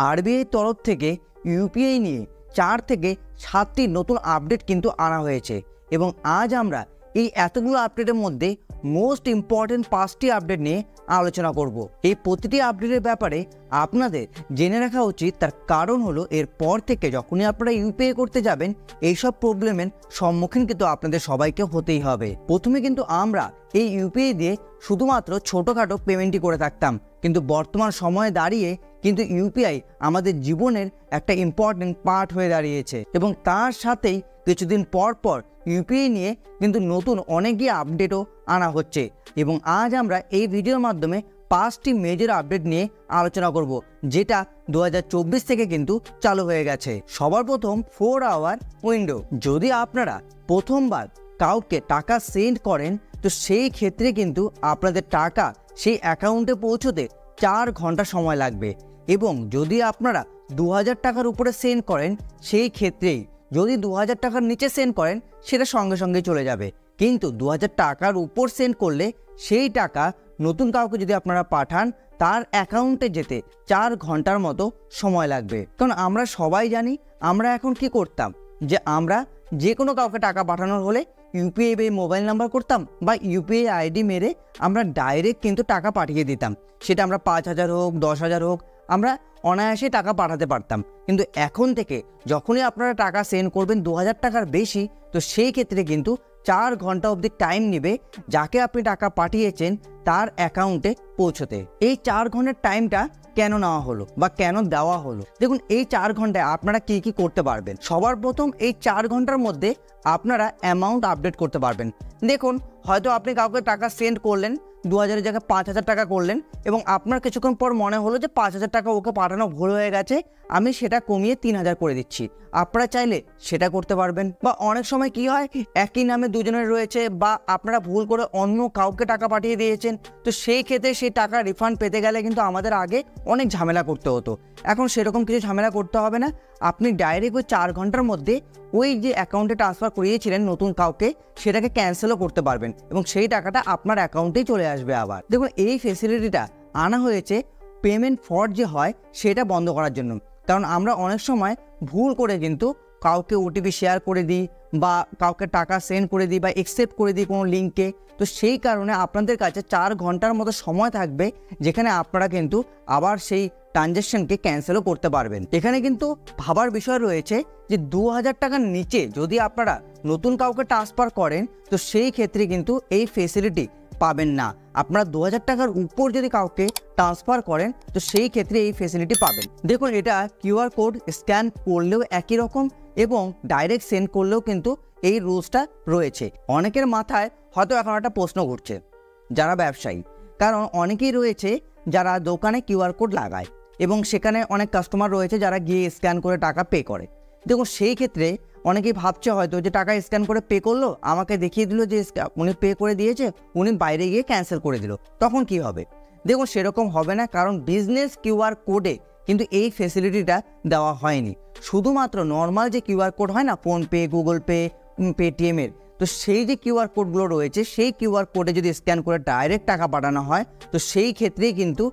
RBI তরফ থেকে UPI নিয়ে 4 থেকে 7টি নতুন আপডেট কিন্তু আনা হয়েছে এবং আজ আমরা এই এতগুলো আপডেটের মধ্যে মোস্ট ইম্পর্টেন্ট 5টি আপডেট নিয়ে আলোচনা করব। এই প্রতিটি আপডেটের ব্যাপারে আপনাদের জেনে রাখা উচিত, তার কারণ হলো এরপর থেকে যখনই আপনারা ইউপিআই করতে যাবেন এইসব প্রবলেমের সম্মুখীন কিন্তু আপনাদের সবাইকে হতেই হবে। প্রথমে কিন্তু আমরা এই ইউপিআই দিয়ে শুধুমাত্র ছোটোখাটো পেমেন্টই করে থাকতাম, কিন্তু বর্তমান সময়ে দাঁড়িয়ে কিন্তু ইউপিআই আমাদের জীবনের একটা ইম্পর্টেন্ট পার্ট হয়ে দাঁড়িয়েছে এবং তার সাথেই কিছুদিন পর পর ইউপিআই নিয়ে কিন্তু নতুন অনেকই আপডেটও আনা হচ্ছে এবং আজ আমরা এই ভিডিওর মাধ্যমে 5টি মেজর আপডেট নিয়ে আলোচনা করব, যেটা 2024 থেকে কিন্তু চালু হয়ে গেছে। সবার প্রথম 4 আওয়ার উইন্ডো। যদি আপনারা প্রথমবার কাউকে টাকা সেন্ড করেন তো সেই ক্ষেত্রে কিন্তু আপনাদের টাকা সেই অ্যাকাউন্টে পৌঁছতে 4 ঘন্টা সময় লাগবে এবং যদি আপনারা 2000 টাকার উপরে সেন্ড করেন সেই ক্ষেত্রেই, যদি 2000 টাকার নিচে সেন্ড করেন সেটা সঙ্গে সঙ্গে চলে যাবে, কিন্তু 2000 টাকার উপর সেন্ড করলে সেই টাকা নতুন কাউকে যদি আপনারা পাঠান তার অ্যাকাউন্টে যেতে 4 ঘন্টার মতো সময় লাগবে। কারণ আমরা সবাই জানি আমরা এখন কি করতাম, যে আমরা যে কোনো কাউকে টাকা পাঠানোর হলে ইউপিআই বা মোবাইল নাম্বার করতাম বা ইউপিআই আইডি মেরে আমরা ডাইরেক্ট কিন্তু টাকা পাঠিয়ে দিতাম। সেটা আমরা 5000 হোক 10,000 হোক আমরা অনায়াসে টাকা পাঠাতে পারতাম। কিন্তু এখন থেকে যখনই আপনারা টাকা সেন্ড করবেন 2000 টাকার বেশি, তো সেই ক্ষেত্রে কিন্তু 4 ঘন্টা অবধি টাইম নেবে যাকে আপনি টাকা পাঠিয়েছেন তার অ্যাকাউন্টে পৌঁছতে। এই 4 ঘন্টার টাইমটা কেন নেওয়া হলো বা কেন দেওয়া হলো? দেখুন, এই 4 ঘন্টায় আপনারা কি কি করতে পারবেন। সবার প্রথম এই 4 ঘন্টার মধ্যে আপনারা অ্যামাউন্ট আপডেট করতে পারবেন। দেখুন, হয়তো আপনি কাউকে টাকা সেন্ড করলেন 2000-এর জায়গায় 5000 টাকা করলেন এবং আপনার কিছুক্ষণ পর মনে হলো যে 5000 টাকা ওকে পাঠানো ভুল হয়ে গেছে, আমি সেটা কমিয়ে 3000 করে দিচ্ছি। আপনারা চাইলে সেটা করতে পারবেন। বা অনেক সময় কি হয়, একই নামে দুজনের রয়েছে বা আপনারা ভুল করে অন্য কাউকে টাকা পাঠিয়ে দিয়েছেন, তো সেই ক্ষেত্রে সেই টাকা রিফান্ড পেতে গেলে কিন্তু আমাদের আগে অনেক ঝামেলা করতে হতো। এখন সেরকম কিছু ঝামেলা করতে হবে না, আপনি ডাইরেক্ট ওই 4 ঘন্টার মধ্যে ওই যে অ্যাকাউন্টে ট্রান্সফার করিয়েছিলেন নতুন কাউকে সেটাকে ক্যান্সেলও করতে পারবেন এবং সেই টাকাটা আপনার অ্যাকাউন্টেই চলে আসবে আবার। দেখুন, এই ফেসিলিটিটা আনা হয়েছে পেমেন্ট ফ্রড যে হয় সেটা বন্ধ করার জন্য। কারণ আমরা অনেক সময় ভুল করে কিন্তু কাউকে ওটিপি শেয়ার করে দিই বা কাউকে টাকা সেন্ড করে দিই বা অ্যাকসেপ্ট করে দিই কোনো লিঙ্কে, তো সেই কারণে আপনাদের কাছে 4 ঘন্টার মতো সময় থাকবে যেখানে আপনারা কিন্তু আবার সেই ট্রানজ্যাকশনকে ক্যান্সেলও করতে পারবেন। এখানে কিন্তু ভাবার বিষয় রয়েছে যে 2000 টাকার নিচে যদি আপনারা নতুন কাউকে ট্রান্সফার করেন তো সেই ক্ষেত্রে কিন্তু এই ফেসিলিটি পাবেন না। আপনারা 2000 টাকার উপর যদি কাউকে ট্রান্সফার করেন তো সেই ক্ষেত্রে এই ফেসিলিটি পাবেন। দেখুন, এটা কিউআর কোড স্ক্যান করলেও একই রকম এবং ডাইরেক্ট সেন্ড করলেও কিন্তু এই রুলসটা রয়েছে। অনেকের মাথায় হয়তো এখন একটা প্রশ্ন ঘুরছে যারা ব্যবসায়ী, কারণ অনেকেই রয়েছে যারা দোকানে কিউআর কোড লাগায় এবং সেখানে অনেক কাস্টমার রয়েছে যারা গিয়ে স্ক্যান করে টাকা পে করে। দেখুন, সেই ক্ষেত্রে অনেকেই ভাবছে হয়তো যে টাকা স্ক্যান করে পে করলো, আমাকে দেখিয়ে দিল যে উনি পে করে দিয়েছে, উনি বাইরে গিয়ে ক্যান্সেল করে দিল, তখন কি হবে? দেখুন, সেরকম হবে না, কারণ বিজনেস কিউআর কোডে কিন্তু এই ফেসিলিটিটা দেওয়া হয়নি। শুধুমাত্র নর্মাল যে কিউআর কোড হয় না, ফোনপে, গুগল পে, পেটিএমের, তো সেই যে কিউআর কোডগুলো রয়েছে সেই কিউআর কোডে যদি স্ক্যান করে ডাইরেক্ট টাকা পাঠানো হয় তো সেই ক্ষেত্রেই কিন্তু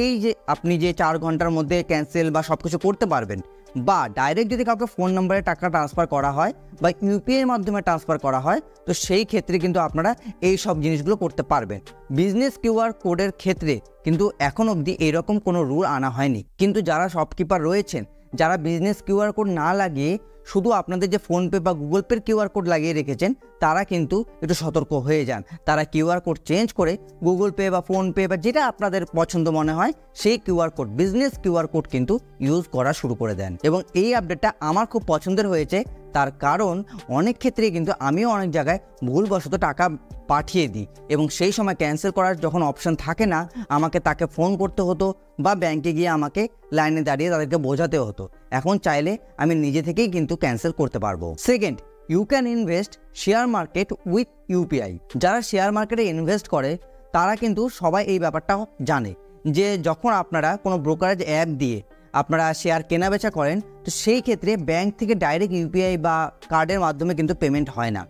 এই যে আপনি যে 4 ঘন্টার মধ্যে ক্যান্সেল বা সব কিছু করতে পারবেন। বা ডাইরেক্ট যদি কাউকে ফোন নম্বরে টাকা ট্রান্সফার করা হয় বা ইউপিআইয়ের মাধ্যমে ট্রান্সফার করা হয় তো সেই ক্ষেত্রে কিন্তু আপনারা এই সব জিনিসগুলো করতে পারবেন। বিজনেস কিউআর কোডের ক্ষেত্রে কিন্তু এখন অবধি এরকম কোনো রুল আনা হয়নি, কিন্তু যারা শপকিপার রয়েছেন যারা বিজনেস কিউআর কোড না লাগিয়ে শুধু আপনাদের যে ফোনপে বা গুগল পের কিউআর কোড লাগিয়ে রেখেছেন তারা কিন্তু একটু সতর্ক হয়ে যান। তারা কিউআর কোড চেঞ্জ করে গুগল পে বা ফোনপে বা যেটা আপনাদের পছন্দ মনে হয় সেই QR code, business QR code কিন্তু ইউজ করা শুরু করে দেন। এবং এই আপডেটটা আমার খুব পছন্দের হয়েছে, তার কারণ অনেক ক্ষেত্রেই কিন্তু আমিও অনেক জায়গায় ভুলবশত টাকা পাঠিয়ে দিই এবং সেই সময় ক্যান্সেল করার যখন অপশান থাকে না, আমাকে তাকে ফোন করতে হতো বা ব্যাংকে গিয়ে আমাকে লাইনে দাঁড়িয়ে তাদেরকে বোঝাতে হতো। এখন চাইলে আমি নিজে থেকেই কিন্তু ক্যান্সেল করতে পারবো। Second, you can invest share market with UPI. যারা শেয়ার মার্কেটে ইনভেস্ট করে তারা কিন্তু সবাই এই ব্যাপারটা জানে যে যখন আপনারা কোনো ব্রোকারেজ অ্যাপ দিয়ে আপনারা শেয়ার কেনাবেচা করেন তো সেই ক্ষেত্রে ব্যাংক থেকে ডাইরেক্ট ইউপিআই বা কার্ডের মাধ্যমে কিন্তু পেমেন্ট হয় না।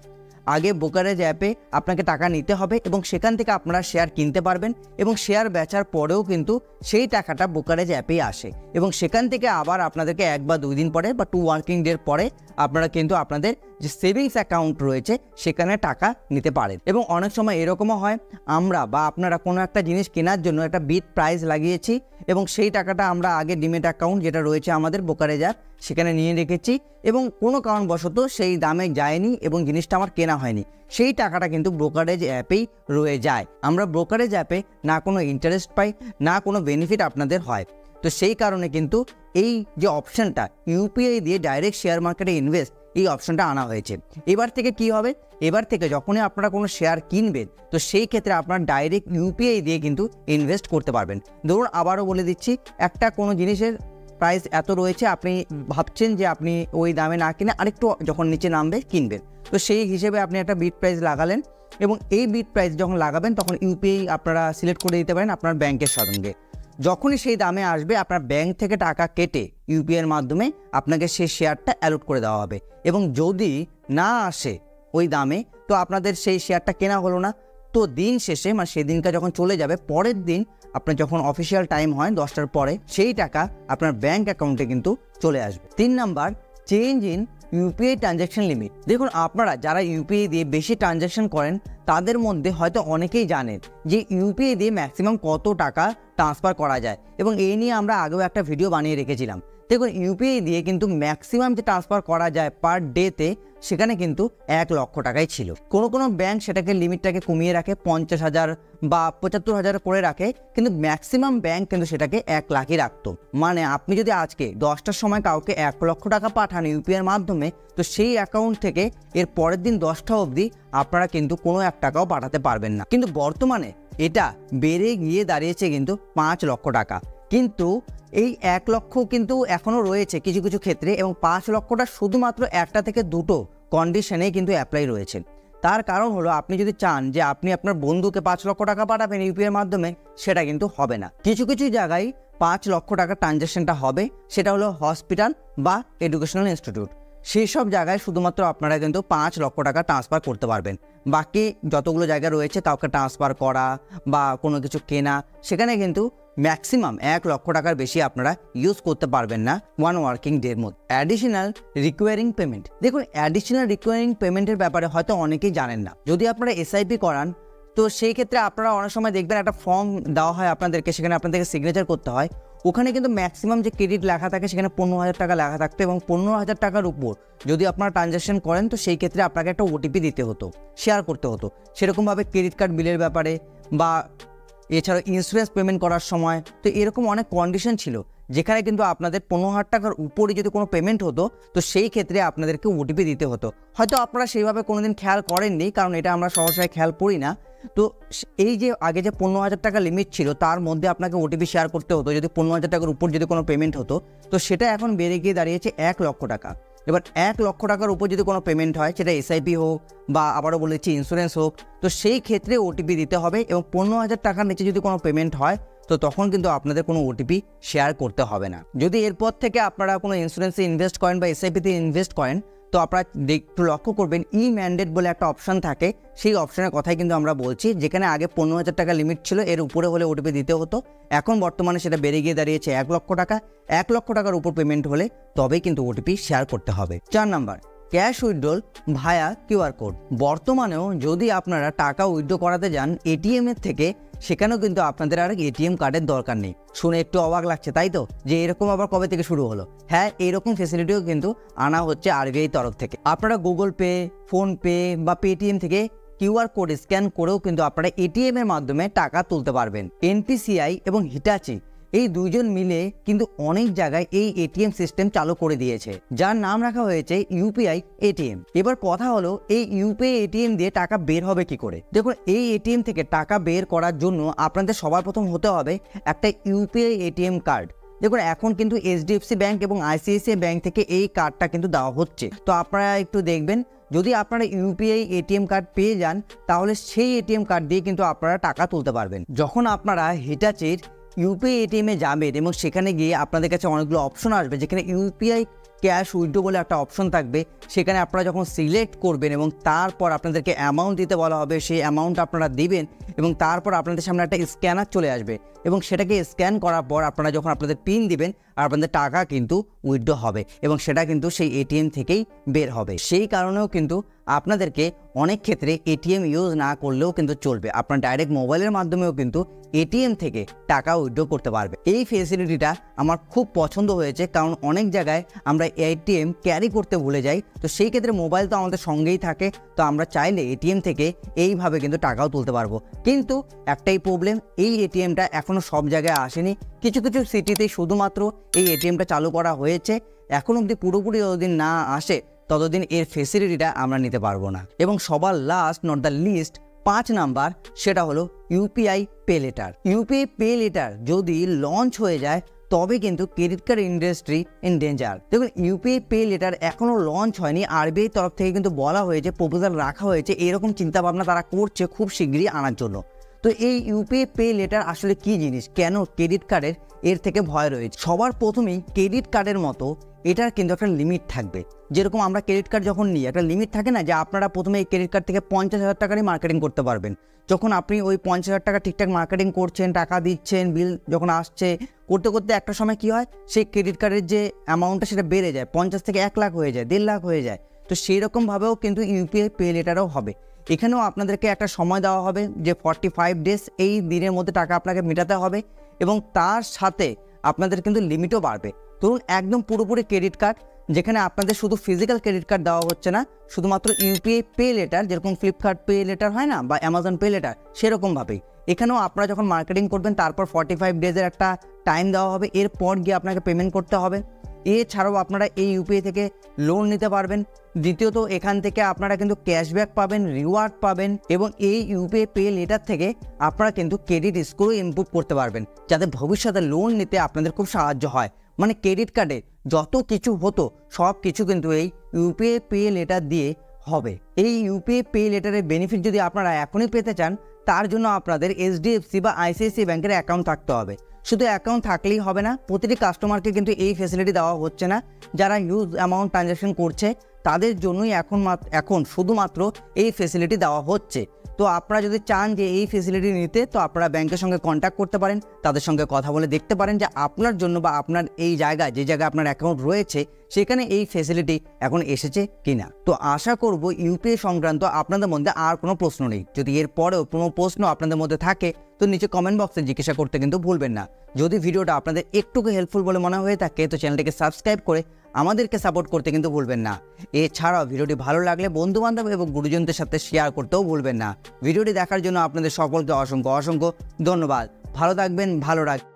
আগে ব্রোকারেজ অ্যাপে আপনাকে টাকা নিতে হবে এবং সেখান থেকে আপনারা শেয়ার কিনতে পারবেন এবং শেয়ার বেচার পরেও কিন্তু সেই টাকাটা ব্রোকারেজ অ্যাপেই আসে এবং সেখান থেকে আবার আপনাদেরকে 1 বা 2 দিন পরে বা 2 ওয়ার্কিং ডের পরে আপনারা কিন্তু আপনাদের যে সেভিংস অ্যাকাউন্ট রয়েছে সেখানে টাকা নিতে পারেন। এবং অনেক সময় এরকমও হয় আমরা বা আপনারা কোনো একটা জিনিস কেনার জন্য একটা বিড প্রাইস লাগিয়েছি এবং সেই টাকাটা আমরা আগে ডিমেট অ্যাকাউন্ট যেটা রয়েছে আমাদের ব্রোকারেজ অ্যাপ সেখানে নিয়ে রেখেছি এবং কোনো কারণবশত সেই দামে যায়নি এবং জিনিসটা আমার কেনা হয়নি, সেই টাকাটা কিন্তু ব্রোকারেজ অ্যাপেই রয়ে যায়। আমরা ব্রোকারেজ অ্যাপে না কোনো ইন্টারেস্ট পাই, না কোনো বেনিফিট আপনাদের হয়। তো সেই কারণে কিন্তু এই যে অপশানটা ইউপিআই দিয়ে ডাইরেক্ট শেয়ার মার্কেটে ইনভেস্ট, এই অপশানটা আনা হয়েছে। এবার থেকে কি হবে, এবার থেকে যখনই আপনারা কোনো শেয়ার কিনবেন তো সেই ক্ষেত্রে আপনারা ডাইরেক্ট ইউপিআই দিয়ে কিন্তু ইনভেস্ট করতে পারবেন। ধরুন আবারও বলে দিচ্ছি, একটা কোনো জিনিসের প্রাইস এত রয়েছে, আপনি ভাবছেন যে আপনি ওই দামে না কিনে আরেকটু যখন নিচে নামবে কিনবেন, তো সেই হিসেবে আপনি একটা বিড প্রাইস লাগালেন এবং এই বিড প্রাইস যখন লাগাবেন তখন ইউপিআই আপনারা সিলেক্ট করে দিতে পারেন আপনার ব্যাংকের সঙ্গে। যখনই সেই দামে আসবে আপনার ব্যাংক থেকে টাকা কেটে ইউপিআইয়ের মাধ্যমে আপনাকে সেই শেয়ারটা অ্যালট করে দেওয়া হবে এবং যদি না আসে ওই দামে তো আপনাদের সেই শেয়ারটা কেনা হলো না। তো দিন শেষে মানে সেদিনটা যখন চলে যাবে, পরের দিন আপনার যখন অফিসিয়াল টাইম হয় 10টার পরে, সেই টাকা আপনার ব্যাংক অ্যাকাউন্টে কিন্তু চলে আসবে। 3 number, change in UPI transaction limit. দেখুন আপনারা যারা ইউপিআই দিয়ে বেশি ট্রানজ্যাকশন করেন তাদের মধ্যে হয়তো অনেকেই জানেন যে ইউপিআই দিয়ে ম্যাক্সিমাম কত টাকা ট্রান্সফার করা যায় এবং এই নিয়ে আমরা আগেও একটা ভিডিও বানিয়ে রেখেছিলাম। দেখুন ইউপিআই দিয়ে কিন্তু ম্যাক্সিমাম যে ট্রান্সফার করা যায় পার ডেতে সেখানে কিন্তু 1 লক্ষ টাকাই ছিল। কোনো ব্যাংক সেটাকে লিমিটটাকে কমিয়ে রাখে 50,000 বা 75,000 করে রাখে, কিন্তু ম্যাক্সিমাম ব্যাংক কিন্তু সেটাকে 1 লাখই রাখতো। মানে আপনি যদি আজকে 10টার সময় কাউকে 1 লক্ষ টাকা পাঠান ইউপিআইয়ের মাধ্যমে, তো সেই অ্যাকাউন্ট থেকে এর পরের দিন 10টা অবধি আপনারা কিন্তু কোনো 1 টাকাও পাঠাতে পারবেন না। কিন্তু বর্তমানে এটা বেড়ে গিয়ে দাঁড়িয়েছে কিন্তু 5 লক্ষ টাকা। কিন্তু এই 1 লক্ষ কিন্তু এখনও রয়েছে কিছু কিছু ক্ষেত্রে এবং 5 লক্ষটা শুধুমাত্র 1টা থেকে 2টো কন্ডিশনেই কিন্তু অ্যাপ্লাই রয়েছে। তার কারণ হলো আপনি যদি চান যে আপনি আপনার বন্ধুকে 5 লক্ষ টাকা পাঠাবেন ইউপিআইয়ের মাধ্যমে, সেটা কিন্তু হবে না। কিছু কিছু জায়গায় 5 লক্ষ টাকা ট্রানজ্যাকশনটা হবে, সেটা হলো হসপিটাল বা এডুকেশনাল ইনস্টিটিউট। সেই সব জায়গায় শুধুমাত্র আপনারা কিন্তু 5 লক্ষ টাকা ট্রান্সফার করতে পারবেন। বাকি যতগুলো জায়গা রয়েছে কাউকে ট্রান্সফার করা বা কোনো কিছু কেনা, সেখানে কিন্তু ম্যাক্সিমাম 1 লক্ষ টাকার বেশি আপনারা ইউজ করতে পারবেন না 1 ওয়ার্কিং ডের মধ্যে। Additional recurring payment. দেখুন অ্যাডিশনাল রিকোয়ারিং পেমেন্টের ব্যাপারে হয়তো অনেকেই জানেন না। যদি আপনারা এসআইপি করান তো সেই ক্ষেত্রে আপনারা অনেক সময় দেখবেন একটা ফর্ম দেওয়া হয় আপনাদেরকে, সেখানে আপনাদেরকে সিগনেচার করতে হয়। ওখানে কিন্তু ম্যাক্সিমাম যে ক্রেডিট লেখা থাকে সেখানে 15,000 টাকা লেখা থাকতো এবং 15,000 টাকার উপর যদি আপনারা ট্রানজ্যাকশন করেন তো সেই ক্ষেত্রে আপনাকে একটা ওটিপি দিতে হতো, শেয়ার করতে হতো। সেরকমভাবে ক্রেডিট কার্ড বিলের ব্যাপারে বা এছাড়াও ইন্স্যুরেন্স পেমেন্ট করার সময় তো এরকম অনেক কন্ডিশন ছিল যেখানে কিন্তু আপনাদের 15,000 টাকার উপরে যদি কোনো পেমেন্ট হতো তো সেই ক্ষেত্রে আপনাদেরকে ওটিপি দিতে হতো। হয়তো আপনারা সেইভাবে কোনোদিন খেয়াল করেননি, কারণ এটা আমরা সহসায় খেয়াল করি না। তো এই যে আগে যে 15,000 টাকা লিমিট ছিল তার মধ্যে আপনাকে ওটিপি শেয়ার করতে হতো যদি 15,000 টাকার উপর যদি কোনো পেমেন্ট হতো, তো সেটা এখন বেড়ে গিয়ে দাঁড়িয়েছে 1 লক্ষ টাকা। এবার 1 লক্ষ টাকার উপর যদি কোনো পেমেন্ট হয়, সেটা এসআইপি হোক বা আবারও বলেছি ইন্স্যুরেন্স হোক, তো সেই ক্ষেত্রে ওটিপি দিতে হবে এবং 15,000 টাকার নিচে যদি কোনো পেমেন্ট হয় তো তখন কিন্তু আপনাদের কোনো ওটিপি শেয়ার করতে হবে না। যদি এরপর থেকে আপনারা কোনো ইন্স্যুরেন্সে ইনভেস্ট করেন বা এসআইপিতে ইনভেস্ট করেন তো আপনারা একটু লক্ষ্য করবেন ই ম্যান্ডেট বলে একটা অপশান থাকে, সেই অপশানের কথাই কিন্তু আমরা বলছি। যেখানে আগে 15,000 টাকা লিমিট ছিল, এর উপরে হলে ওটিপি দিতে হতো, এখন বর্তমানে সেটা বেড়ে গিয়ে দাঁড়িয়েছে 1 লক্ষ টাকা। 1 লক্ষ টাকার উপর পেমেন্ট হলে তবেই কিন্তু ওটিপি শেয়ার করতে হবে। 4 নাম্বার, ক্যাশ উইথড্রল ভায়া কিউআর কোড। বর্তমানেও যদি আপনারা টাকা উইথড্র করাতে যান এটিএমের থেকে, সেখানেও কিন্তু আপনাদের আর এটিএম কার্ডের দরকার নেই। শুনে একটু অবাক লাগছে তাই তো, যে এরকম আবার কবে থেকে শুরু হলো? হ্যাঁ, এইরকম ফেসিলিটিও কিন্তু আনা হচ্ছে আরবিআই তরফ থেকে। আপনারা গুগল পে, ফোনপে বা পেটিএম থেকে কিউআর কোড স্ক্যান করেও কিন্তু আপনারা এটিএমের মাধ্যমে টাকা তুলতে পারবেন। এনপিসিআই এবং হিটাচি এই দুইজন মিলে কিন্তু অনেক জায়গায় এই এটিএম সিস্টেম চালু করে দিয়েছে, যার নাম রাখা হয়েছে ইউপিআই এটিএম। এবার কথা হলো এই ইউপিআই এটিএম দিয়ে টাকা বের হবে কি করে? দেখুন এই এটিএম থেকে টাকা বের করার জন্য আপনাদের সবার প্রথম হতে হবে একটা ইউপিআই এটিএম কার্ড। দেখুন এখন কিন্তু এইচডিএফসি ব্যাংক এবং আইসিআইসিআই ব্যাংক থেকে এই কার্ডটা কিন্তু দেওয়া হচ্ছে। তো আপনারা একটু দেখবেন, যদি আপনারা ইউপিআই এটিএম কার্ড পেয়ে যান তাহলে সেই এটিএম কার্ড দিয়ে কিন্তু আপনারা টাকা তুলতে পারবেন। যখন আপনারা হিটাচির ইউপিআই এটিএমে যাবেন এবং সেখানে গিয়ে আপনাদের কাছে অনেকগুলো অপশন আসবে, যেখানে ইউপিআই ক্যাশ উইথড্র বলে একটা অপশন থাকবে, সেখানে আপনারা যখন সিলেক্ট করবেন এবং তারপর আপনাদেরকে অ্যামাউন্ট দিতে বলা হবে, সেই অ্যামাউন্ট আপনারা দিবেন এবং তারপর আপনাদের সামনে একটা স্ক্যানার চলে আসবে এবং সেটাকে স্ক্যান করার পর আপনারা যখন আপনাদের পিন দিবেন আর আপনাদের টাকা কিন্তু উইথড্র হবে এবং সেটা কিন্তু সেই এটিএম থেকেই বের হবে। সেই কারণেও কিন্তু আপনাদেরকে অনেক ক্ষেত্রে এটিএম ইউজ না করলেও কিন্তু চলবে, আপনার ডাইরেক্ট মোবাইলের মাধ্যমেও কিন্তু এটিএম থেকে টাকা উইথড্র করতে পারবে। এই ফেসিলিটিটা আমার খুব পছন্দ হয়েছে, কারণ অনেক জায়গায় আমরা এটিএম ক্যারি করতে ভুলে যাই, তো সেই ক্ষেত্রে মোবাইল তো আমাদের সঙ্গেই থাকে, তো আমরা চাইলে এটিএম থেকে এইভাবে কিন্তু টাকাও তুলতে পারবো। কিন্তু একটাই প্রবলেম, এই এটিএমটা এখনও সব জায়গায় আসেনি, কিছু কিছু সিটিতে শুধুমাত্র এই এটিএমটা চালু করা হয়েছে, এখন অবধি পুরোপুরি যতদিন না আসে ততদিন এর ফেসিলিটিটা আমরা নিতে পারবো না। এবং সবার last not the least 5 number, সেটা হলো UPI pay later. UPI pay later যদি লঞ্চ হয়ে যায় তবে কিন্তু credit card industry in danger. দেখুন, ইউপিআই পে লেটার এখনও লঞ্চ হয়নি, আরবিআই তরফ থেকে কিন্তু বলা হয়েছে, প্রপোজাল রাখা হয়েছে, এরকম চিন্তাভাবনা তারা করছে খুব শীঘ্রই আনার জন্য। তো এই ইউপিআই পে লেটার আসলে কি জিনিস, কেন ক্রেডিট কার্ডের এর থেকে ভয় রয়েছে? সবার প্রথমেই ক্রেডিট কার্ডের মতো এটার কিন্তু একটা লিমিট থাকবে। যেরকম আমরা ক্রেডিট কার্ড যখন নিই একটা লিমিট থাকে না, যে আপনারা প্রথমে এই ক্রেডিট কার্ড থেকে 50,000 টাকারই মার্কেটিং করতে পারবেন। যখন আপনি ওই 50,000 টাকা ঠিকঠাক মার্কেটিং করছেন, টাকা দিচ্ছেন, বিল যখন আসছে, করতে করতে একটা সময় কি হয়, সেই ক্রেডিট কার্ডের যে অ্যামাউন্টটা সেটা বেড়ে যায়, 50 থেকে 1 লাখ হয়ে যায়, 1.5 লাখ হয়ে যায়। তো সেই রকমভাবেও কিন্তু ইউপিআই পে লেটারও হবে। এখানেও আপনাদেরকে একটা সময় দেওয়া হবে যে 45 ডেজ, এই দিনের মধ্যে টাকা আপনাকে মেটাতে হবে এবং তার সাথে আপনাদের কিন্তু লিমিটও বাড়বে। ধরুন একদম পুরোপুরি ক্রেডিট কার্ড, যেখানে আপনাদের শুধু ফিজিক্যাল ক্রেডিট কার্ড দেওয়া হচ্ছে না, শুধুমাত্র ইউপিআই পে লেটার, যেরকম ফ্লিপকার্ট পে লেটার হয় না বা অ্যামাজন পে লেটার, সেরকমভাবেই এখানেও আপনারা যখন মার্কেটিং করবেন তারপর 45 ডেজের একটা টাইম দেওয়া হবে, এরপর গিয়ে আপনাকে পেমেন্ট করতে হবে। এছাড়াও আপনারা এই ইউপিআই থেকে লোন নিতে পারবেন। দ্বিতীয়ত, এখান থেকে আপনারা কিন্তু ক্যাশব্যাক পাবেন, রিওয়ার্ড পাবেন এবং এই ইউপিআই পে লেটার থেকে আপনারা কিন্তু ক্রেডিট স্কোরও ইমপ্রুভ করতে পারবেন, যাতে ভবিষ্যতে লোন নিতে আপনাদের খুব সাহায্য হয়। মানে ক্রেডিট কার্ডে যত কিছু হতো সব কিছু কিন্তু এই ইউপিআই পে লেটার দিয়ে হবে। এই ইউপিআই পে লেটারের বেনিফিট যদি আপনারা এখনই পেতে চান, তার জন্য আপনাদের এইচডিএফসি বা আইসিআইসিআই ব্যাংকের অ্যাকাউন্ট থাকতে হবে। শুধু অ্যাকাউন্ট থাকলেই হবে না, প্রতিটি কাস্টমারকে কিন্তু এই ফ্যাসিলিটি দেওয়া হচ্ছে না। যারা হিউজ অ্যামাউন্ট ট্রানজ্যাকশন করছে তাদের জন্যই এখন শুধুমাত্র এই ফ্যাসিলিটি দেওয়া হচ্ছে। তো আপনারা যদি চান যে এই ফ্যাসিলিটি নিতে, তো আপনারা ব্যাংকের সঙ্গে কন্ট্যাক্ট করতে পারেন, তাদের সঙ্গে কথা বলে দেখতে পারেন যে আপনার জন্য বা আপনার এই জায়গায়, যে জায়গায় আপনার অ্যাকাউন্ট রয়েছে, সেখানে এই ফ্যাসিলিটি এখন এসেছে কিনা। তো আশা করব ইউপিআই সংক্রান্ত আপনাদের মধ্যে আর কোনো প্রশ্ন নেই। যদি এর পরেও কোনো প্রশ্ন আপনাদের মধ্যে থাকে তো নিচে কমেন্ট বক্সে জিজ্ঞাসা করতে কিন্তু ভুলবেন না। যদি ভিডিওটা আপনাদের একটুকু হেল্পফুল বলে মনে হয়ে থাকে তো চ্যানেলটিকে সাবস্ক্রাইব করে আমাদেরকে সাপোর্ট করতে কিন্তু ভুলবেন না। এছাড়াও ভিডিওটি ভালো লাগলে বন্ধুবান্ধব এবং গুরুজনদের সাথে শেয়ার করতেও ভুলবেন না। ভিডিওটি দেখার জন্য আপনাদের সকলকে অসংখ্য ধন্যবাদ। ভালো থাকবেন, ভালো রাখবেন।